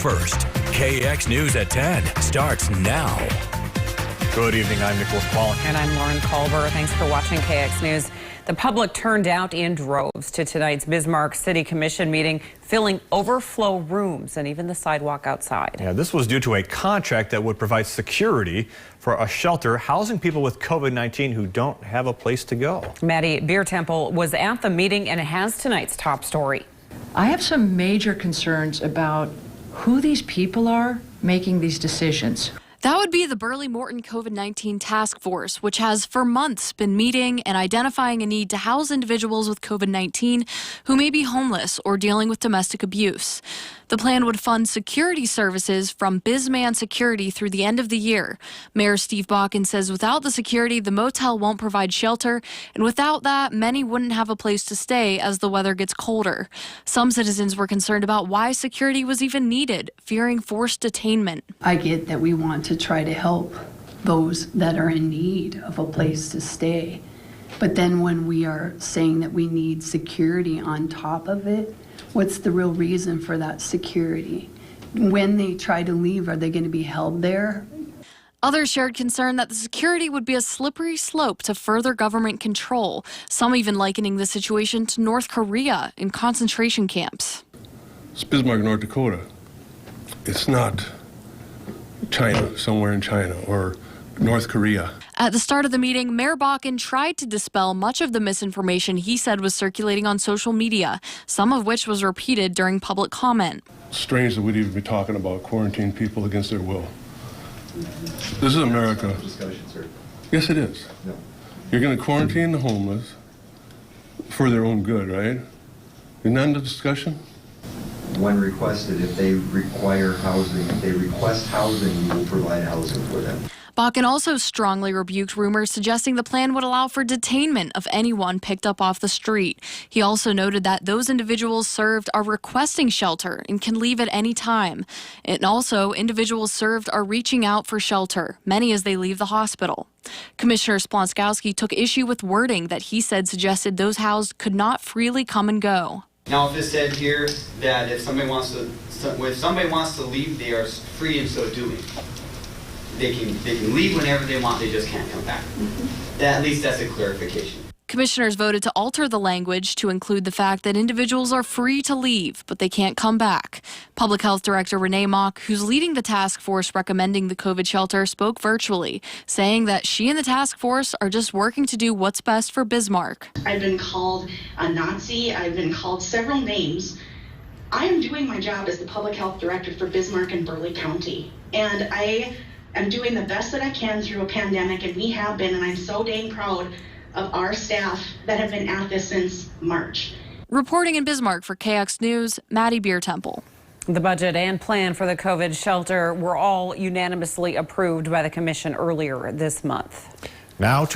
first. KX News at 10 starts now. Good evening, I'm Nicholas Pollock. And I'm Lauren Culver. Thanks for watching KX News. The public turned out in droves to tonight's Bismarck City Commission meeting, filling overflow rooms and even the sidewalk outside. Yeah, this was due to a contract that would provide security for a shelter housing people with COVID-19 who don't have a place to go. Maddie Biertempel was at the meeting and has tonight's top story. I have some major concerns about who these people are making these decisions. That would be the Burley Morton COVID-19 task force, which has for months been meeting and identifying a need to house individuals with COVID-19 who may be homeless or dealing with domestic abuse. The plan would fund security services from Bisman Security through the end of the year. Mayor Steve Bakken says without the security, the motel won't provide shelter, and without that, many wouldn't have a place to stay as the weather gets colder. Some citizens were concerned about why security was even needed, fearing forced detainment. I get that we want to try to help those that are in need of a place to stay. But then when we are saying that we need security on top of it, what's the real reason for that security? When they try to leave, are they going to be held there? Others shared concern that the security would be a slippery slope to further government control, some even likening the situation to North Korea in concentration camps. It's Bismarck, North Dakota. It's not China, somewhere in China, or North Korea. At the start of the meeting, Mayor Bakken tried to dispel much of the misinformation he said was circulating on social media, some of which was repeated during public comment. Strange that we'd even be talking about quarantine people against their will. This is America. Yes, it is. No. You're going to quarantine the homeless for their own good, right? Isn't that the discussion? When requested, if they require housing, if they request housing, you will provide housing for them. Bakken also strongly rebuked rumors suggesting the plan would allow for detainment of anyone picked up off the street. He also noted that those individuals served are requesting shelter and can leave at any time. And also, individuals served are reaching out for shelter, many as they leave the hospital. Commissioner Splonskowski took issue with wording that he said suggested those housed could not freely come and go. Now, if it said here that if somebody wants to leave, they are free in so doing. They can leave whenever they want, they just can't come back. At least that's a clarification. Commissioners voted to alter the language to include the fact that individuals are free to leave, but they can't come back. Public Health Director Renee Mock, who's leading the task force recommending the COVID shelter, spoke virtually, saying that she and the task force are just working to do what's best for Bismarck. I've been called a Nazi. I've been called several names. I am doing my job as the Public Health Director for Bismarck and Burley County, and I am doing the best that I can through a pandemic, and we have been, and I'm so dang proud of our staff that have been at this since March. Reporting in Bismarck for KX News, Maddie Biertempel. The budget and plan for the COVID shelter were all unanimously approved by the commission earlier this month. Now to